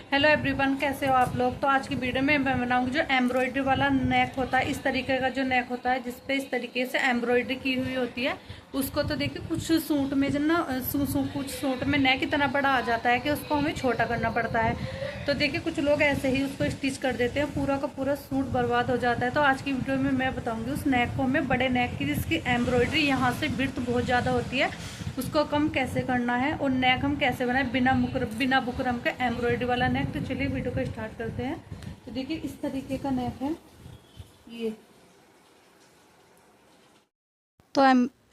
Hello everyone, कैसे हो आप लोग। तो आज की वीडियो में मैं बनाऊंगी जो एम्ब्रॉयडरी वाला नेक होता है। इस तरीके का जो नेक होता है जिसपे इस तरीके से एम्ब्रॉयडरी की हुई होती है उसको। तो देखिए कुछ सूट में जो ना कुछ सूट में नेक इतना बड़ा आ जाता है कि उसको हमें छोटा करना पड़ता है। तो देखिए कुछ लोग ऐसे ही उसको स्टिच कर देते हैं, पूरा का पूरा सूट बर्बाद हो जाता है। तो आज की वीडियो में मैं बताऊँगी उस नेक को हमें, बड़े नेक की जिसकी एम्ब्रॉयडरी यहाँ से विड्थ बहुत ज़्यादा होती है, उसको कम कैसे करना है और नेक हम कैसे बनाए बिना बुकरम के एम्ब्रॉयडरी वाला नेक। तो चलिए वीडियो को स्टार्ट करते हैं। तो देखिए इस तरीके का नेक है ये। तो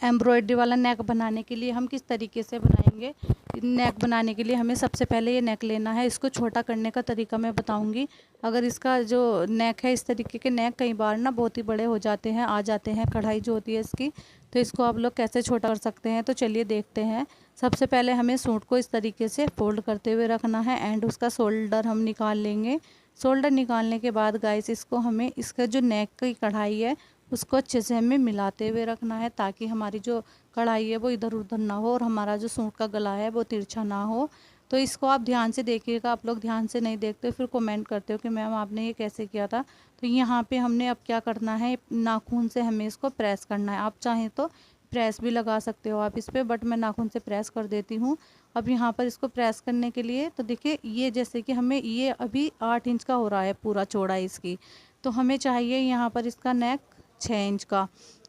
एम्ब्रॉयडरी वाला नेक बनाने के लिए हम किस तरीके से बनाएंगे। नेक बनाने के लिए हमें सबसे पहले ये नेक लेना है। इसको छोटा करने का तरीका मैं बताऊंगी। अगर इसका जो नेक है, इस तरीके के नेक कई बार ना बहुत ही बड़े हो जाते हैं, आ जाते हैं कढ़ाई जो होती है इसकी, तो इसको आप लोग कैसे छोटा कर सकते हैं। तो चलिए देखते हैं। सबसे पहले हमें सूट को इस तरीके से फोल्ड करते हुए रखना है एंड उसका शोल्डर हम निकाल लेंगे। शोल्डर निकालने के बाद गाइस इसको हमें इसका जो नेक की कढ़ाई है उसको अच्छे से हमें मिलाते हुए रखना है, ताकि हमारी जो कढ़ाई है वो इधर उधर ना हो और हमारा जो सूट का गला है वो तिरछा ना हो। तो इसको आप ध्यान से देखिएगा। आप लोग ध्यान से नहीं देखते फिर कमेंट करते हो कि मैम आपने ये कैसे किया था। तो यहाँ पे हमने अब क्या करना है, नाखून से हमें इसको प्रेस करना है। आप चाहें तो प्रेस भी लगा सकते हो आप इस पर, बट मैं नाखून से प्रेस कर देती हूँ। अब यहाँ पर इसको प्रेस करने के लिए तो देखिए ये जैसे कि हमें ये अभी 8 इंच का हो रहा है पूरा चौड़ाई इसकी। तो हमें चाहिए यहाँ पर इसका नेक 6 इंच का,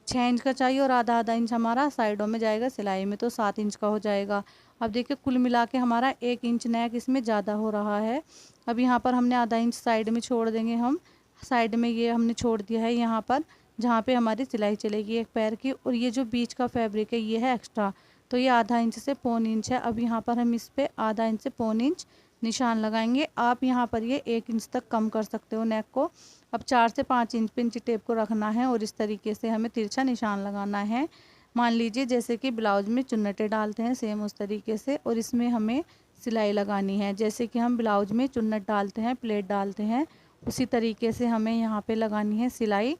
6 इंच का चाहिए और आधा आधा इंच हमारा साइडों में जाएगा सिलाई में, तो 7 इंच का हो जाएगा। अब देखिए कुल मिला के हमारा 1 इंच नेक इसमें ज़्यादा हो रहा है। अब यहाँ पर हमने आधा इंच साइड में छोड़ देंगे हम। साइड में ये हमने छोड़ दिया है यहाँ पर जहाँ पे हमारी सिलाई चलेगी एक पैर की, और ये जो बीच का फैब्रिक है ये है एक्स्ट्रा, तो ये आधा इंच से 1.25 इंच है। अब यहाँ पर हम इस पर आधा इंच से 1.25 इंच निशान लगाएंगे। आप यहाँ पर ये 1 इंच तक कम कर सकते हो नेक को। अब 4 से 5 इंच पे इंची टेप को रखना है और इस तरीके से हमें तिरछा निशान लगाना है। मान लीजिए जैसे कि ब्लाउज में चुन्नटें डालते हैं सेम उस तरीके से, और इसमें हमें सिलाई लगानी है। जैसे कि हम ब्लाउज में चुन्नट डालते हैं, प्लेट डालते हैं, उसी तरीके से हमें यहाँ पे लगानी है सिलाई।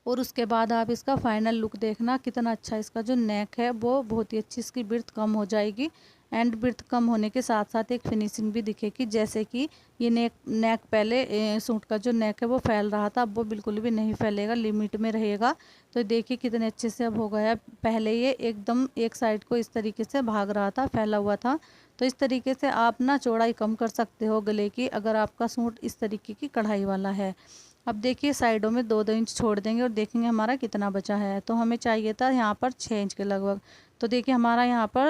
और उसके बाद आप इसका फाइनल लुक देखना कितना अच्छा इसका जो नेक है वो बहुत ही अच्छी, इसकी बिर्थ कम हो जाएगी। एंड बिर्थ कम होने के साथ साथ एक फिनिशिंग भी दिखेगी। जैसे कि ये नेक पहले सूट का जो नेक है वो फैल रहा था, अब वो बिल्कुल भी नहीं फैलेगा, लिमिट में रहेगा। तो देखिए कितने अच्छे से अब हो गया। पहले ये एकदम एक साइड को इस तरीके से भाग रहा था, फैला हुआ था। तो इस तरीके से आप ना चौड़ाई कम कर सकते हो गले की, अगर आपका सूट इस तरीके की कढ़ाई वाला है। अब देखिए साइडों में 2-2 इंच छोड़ देंगे और देखेंगे हमारा कितना बचा है। तो हमें चाहिए था यहाँ पर 6 इंच के लगभग। तो देखिए हमारा यहाँ पर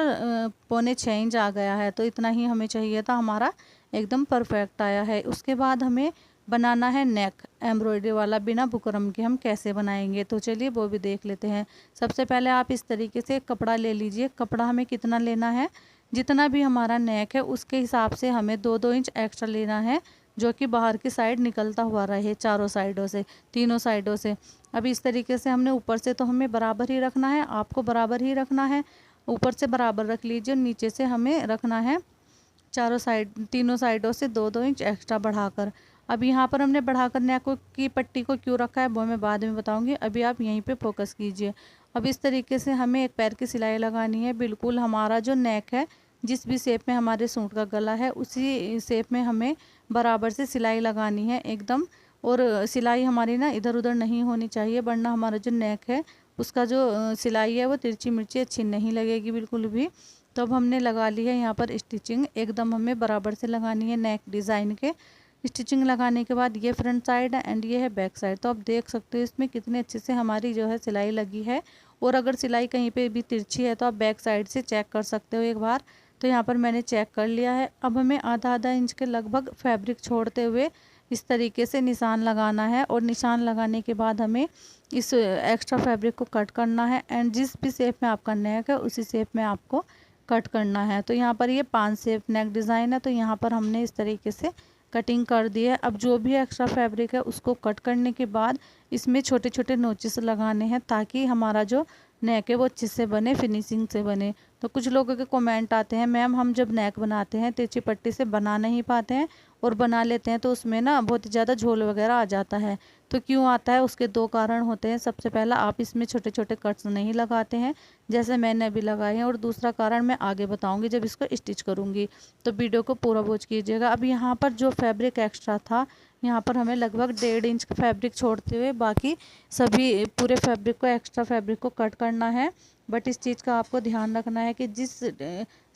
6.25 इंच आ गया है। तो इतना ही हमें चाहिए था, हमारा एकदम परफेक्ट आया है। उसके बाद हमें बनाना है नेक एम्ब्रॉयडरी वाला बिना बुकरम के। हम कैसे बनाएंगे तो चलिए वो भी देख लेते हैं। सबसे पहले आप इस तरीके से कपड़ा ले लीजिए। कपड़ा हमें कितना लेना है, जितना भी हमारा नेक है उसके हिसाब से हमें 2-2 इंच एक्स्ट्रा लेना है, जो कि बाहर की साइड निकलता हुआ रहे, चारों साइडों से, तीनों साइडों से। अब इस तरीके से हमने ऊपर से तो हमें बराबर ही रखना है, आपको बराबर ही रखना है। ऊपर से बराबर रख लीजिए और नीचे से हमें रखना है चारों साइड, तीनों साइडों से 2-2 इंच एक्स्ट्रा बढ़ाकर। अब यहाँ पर हमने बढ़ाकर नेक की पट्टी को क्यों रखा है वो मैं बाद में बताऊँगी, अभी आप यहीं पर फोकस कीजिए। अब इस तरीके से हमें एक पैर की सिलाई लगानी है। बिल्कुल हमारा जो नेक है जिस भी शेप में हमारे सूट का गला है उसी शेप में हमें बराबर से सिलाई लगानी है एकदम। और सिलाई हमारी ना इधर उधर नहीं होनी चाहिए, वरना हमारा जो नेक है उसका जो सिलाई है वो तिरछी मिर्ची अच्छी नहीं लगेगी बिल्कुल भी। तो अब हमने लगा ली है यहाँ पर स्टिचिंग, एकदम हमें बराबर से लगानी है नेक डिज़ाइन के। स्टिचिंग लगाने के बाद ये फ्रंट साइड है एंड ये है बैक साइड। तो आप देख सकते हो इसमें कितने अच्छे से हमारी जो है सिलाई लगी है। और अगर सिलाई कहीं पे भी तिरछी है तो आप बैक साइड से चेक कर सकते हो एक बार। तो यहाँ पर मैंने चेक कर लिया है। अब हमें आधा आधा इंच के लगभग फैब्रिक छोड़ते हुए इस तरीके से निशान लगाना है, और निशान लगाने के बाद हमें इस एक्स्ट्रा फैब्रिक को कट करना है एंड जिस भी शेप में आपका नेक है उसी शेप में आपको कट करना है। तो यहाँ पर ये 5 शेप नेक डिज़ाइन है, तो यहाँ पर हमने इस तरीके से कटिंग कर दी है। अब जो भी एक्स्ट्रा फैब्रिक है उसको कट करने के बाद इसमें छोटे छोटे नोचेस लगाने हैं, ताकि हमारा जो नेक है वो अच्छे से बने, फिनिशिंग से बने। तो कुछ लोगों के कमेंट आते हैं, मैम हम जब नेक बनाते हैं तिरछी पट्टी से बना नहीं पाते हैं, और बना लेते हैं तो उसमें ना बहुत ज़्यादा झोल वगैरह आ जाता है। तो क्यों आता है, उसके दो कारण होते हैं। सबसे पहला, आप इसमें छोटे छोटे कट्स नहीं लगाते हैं जैसे मैंने अभी लगाए हैं, और दूसरा कारण मैं आगे बताऊंगी जब इसको स्टिच करूंगी। तो वीडियो को पूरा वॉच कीजिएगा। अब यहाँ पर जो फैब्रिक एक्स्ट्रा था, यहाँ पर हमें लगभग 1.5 इंच का फैब्रिक छोड़ते हुए बाकी सभी पूरे फैब्रिक को, एक्स्ट्रा फैब्रिक को कट करना है। बट इस चीज़ का आपको ध्यान रखना है कि जिस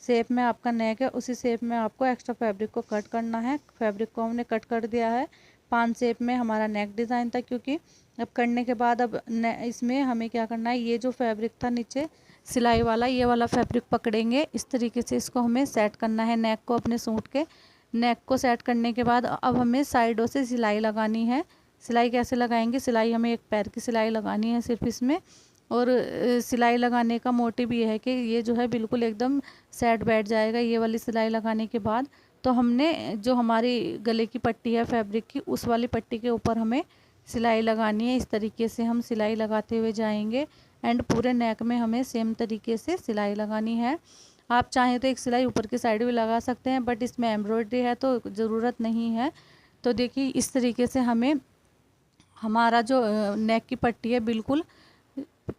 शेप में आपका नेक है उसी शेप में आपको एक्स्ट्रा फैब्रिक को कट करना है। फैब्रिक को हमने कट कर दिया है 5 शेप में हमारा नेक डिज़ाइन था, क्योंकि अब करने के बाद अब इसमें हमें क्या करना है, ये जो फैब्रिक था नीचे सिलाई वाला, ये वाला फैब्रिक पकड़ेंगे। इस तरीके से इसको हमें सेट करना है नेक को, अपने सूट के नेक को सेट करने के बाद अब हमें साइडों से सिलाई लगानी है। सिलाई कैसे लगाएंगे, सिलाई हमें एक पैर की सिलाई लगानी है सिर्फ इसमें। और सिलाई लगाने का मोटिव ये है कि ये जो है बिल्कुल एकदम सेट बैठ जाएगा ये वाली सिलाई लगाने के बाद। तो हमने जो हमारी गले की पट्टी है फैब्रिक की, उस वाली पट्टी के ऊपर हमें सिलाई लगानी है। इस तरीके से हम सिलाई लगाते हुए जाएंगे एंड पूरे नेक में हमें सेम तरीके से सिलाई लगानी है। आप चाहें तो एक सिलाई ऊपर की साइड भी लगा सकते हैं, बट इसमें एम्ब्रॉयडरी है तो ज़रूरत नहीं है। तो देखिए इस तरीके से हमें हमारा जो नेक की पट्टी है बिल्कुल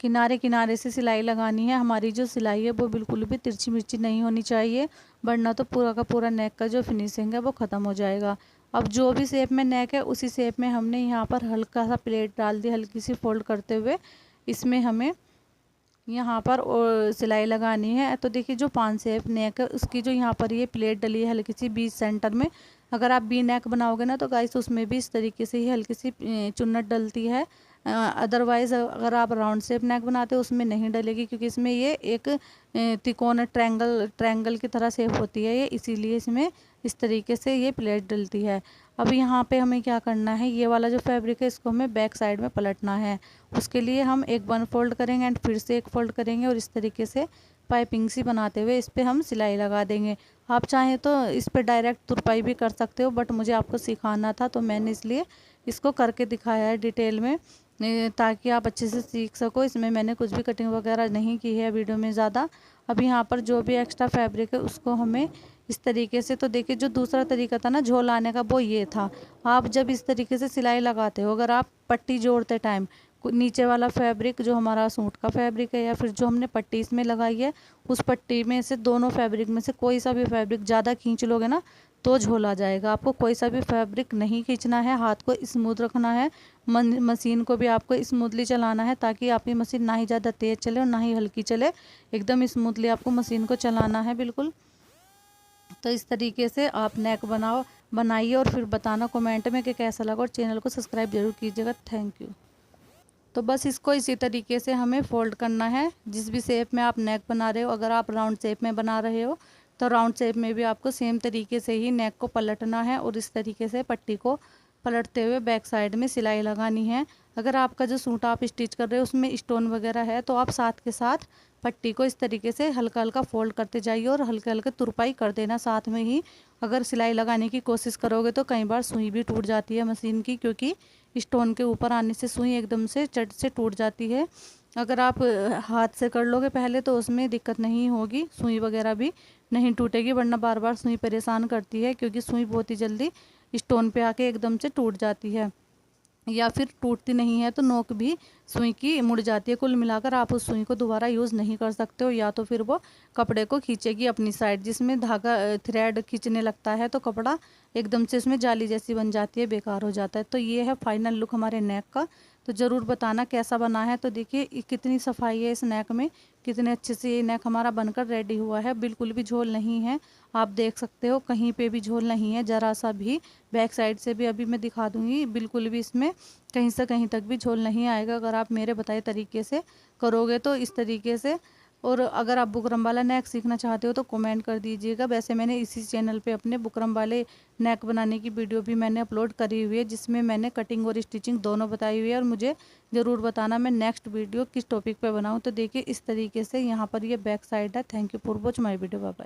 किनारे किनारे से सिलाई लगानी है। हमारी जो सिलाई है वो बिल्कुल भी तिरछी मिर्ची नहीं होनी चाहिए, वरना तो पूरा का पूरा नेक का जो फिनिशिंग है वो ख़त्म हो जाएगा। अब जो भी शेप में नेक है उसी शेप में हमने यहाँ पर हल्का सा प्लेट डाल दी, हल्की सी फोल्ड करते हुए इसमें हमें यहाँ पर और सिलाई लगानी है। तो देखिए जो 5 शेप नेक है उसकी जो यहाँ पर ये प्लेट डली है हल्की सी बीच सेंटर में, अगर आप वी नेक बनाओगे ना तो गाइस उसमें भी इस तरीके से ही हल्की सी चुन्नट डलती है। अदरवाइज़ अगर आप राउंड शेप नेक बनाते हो उसमें नहीं डलेगी, क्योंकि इसमें ये एक त्रिकोण ट्रायंगल की तरह शेप होती है ये, इसीलिए इसमें इस तरीके से ये प्लेट डलती है। अब यहाँ पे हमें क्या करना है, ये वाला जो फैब्रिक है इसको हमें बैक साइड में पलटना है। उसके लिए हम एक 1 फोल्ड करेंगे एंड फिर से एक फोल्ड करेंगे और इस तरीके से पाइपिंग सी बनाते हुए इस पर हम सिलाई लगा देंगे। आप चाहें तो इस पर डायरेक्ट तुरपाई भी कर सकते हो, बट मुझे आपको सिखाना था तो मैंने इसलिए इसको करके दिखाया है डिटेल में, ताकि आप अच्छे से सीख सको। इसमें मैंने कुछ भी कटिंग वगैरह नहीं की है वीडियो में ज़्यादा। अब यहाँ पर जो भी एक्स्ट्रा फैब्रिक है उसको हमें इस तरीके से, तो देखिए जो दूसरा तरीका था ना झोल आने का वो ये था। आप जब इस तरीके से सिलाई लगाते हो, अगर आप पट्टी जोड़ते टाइम नीचे वाला फैब्रिक जो हमारा सूट का फैब्रिक है या फिर जो हमने पट्टी इसमें लगाई है उस पट्टी में से दोनों फैब्रिक में से कोई सा भी फैब्रिक ज़्यादा खींच लोगे ना तो झोल आ जाएगा। आपको कोई सा भी फैब्रिक नहीं खींचना है, हाथ को स्मूथ रखना है, मशीन को भी आपको स्मूथली चलाना है, ताकि आपकी मशीन ना ही ज़्यादा तेज़ चले और ना ही हल्की चले, एकदम स्मूथली आपको मशीन को चलाना है बिल्कुल। तो इस तरीके से आप नेक बनाइए और फिर बताना कमेंट में कि कैसा लगा, और चैनल को सब्सक्राइब जरूर कीजिएगा। Thank you. तो बस इसको इसी तरीके से हमें फोल्ड करना है, जिस भी शेप में आप नेक बना रहे हो। अगर आप राउंड शेप में बना रहे हो तो राउंड शेप में भी आपको सेम तरीके से ही नेक को पलटना है और इस तरीके से पट्टी को पलटते हुए बैक साइड में सिलाई लगानी है। अगर आपका जो सूट आप स्टिच कर रहे हो उसमें स्टोन वगैरह है तो आप साथ के साथ पट्टी को इस तरीके से हल्का हल्का फोल्ड करते जाइए और हल्के हल्के तुरपाई कर देना साथ में ही। अगर सिलाई लगाने की कोशिश करोगे तो कई बार सुई भी टूट जाती है मशीन की, क्योंकि स्टोन के ऊपर आने से सुई एकदम से चट से टूट जाती है। अगर आप हाथ से कर लोगे पहले तो उसमें दिक्कत नहीं होगी, सुई वगैरह भी नहीं टूटेगी, वरना बार बार सुई परेशान करती है, क्योंकि सुई बहुत ही जल्दी स्टोन पे आके एकदम से टूट जाती है, या फिर टूटती नहीं है तो नोक भी सुई की मुड़ जाती है। कुल मिलाकर आप उस सुई को दोबारा यूज़ नहीं कर सकते हो, या तो फिर वो कपड़े को खींचेगी अपनी साइड, जिसमें धागा थ्रेड खींचने लगता है तो कपड़ा एकदम से उसमें जाली जैसी बन जाती है, बेकार हो जाता है। तो ये है फाइनल लुक हमारे नेक का। तो ज़रूर बताना कैसा बना है। तो देखिए कितनी सफाई है इस नेक में, कितने अच्छे से ये नेक हमारा बनकर रेडी हुआ है, बिल्कुल भी झोल नहीं है। आप देख सकते हो कहीं पे भी झोल नहीं है, ज़रा सा भी। बैक साइड से भी अभी मैं दिखा दूंगी, बिल्कुल भी इसमें कहीं से कहीं तक भी झोल नहीं आएगा अगर आप मेरे बताए तरीके से करोगे तो इस तरीके से। और अगर आप बुकरम वाला नेक सीखना चाहते हो तो कमेंट कर दीजिएगा। वैसे मैंने इसी चैनल पे अपने बुकरम वाले नेक बनाने की वीडियो भी मैंने अपलोड करी हुई है, जिसमें मैंने कटिंग और स्टिचिंग दोनों बताई हुई है। और मुझे ज़रूर बताना मैं नेक्स्ट वीडियो किस टॉपिक पे बनाऊँ। तो देखिए इस तरीके से यहाँ पर ये बैक साइड है। Thank you for watch my video. Bye bye.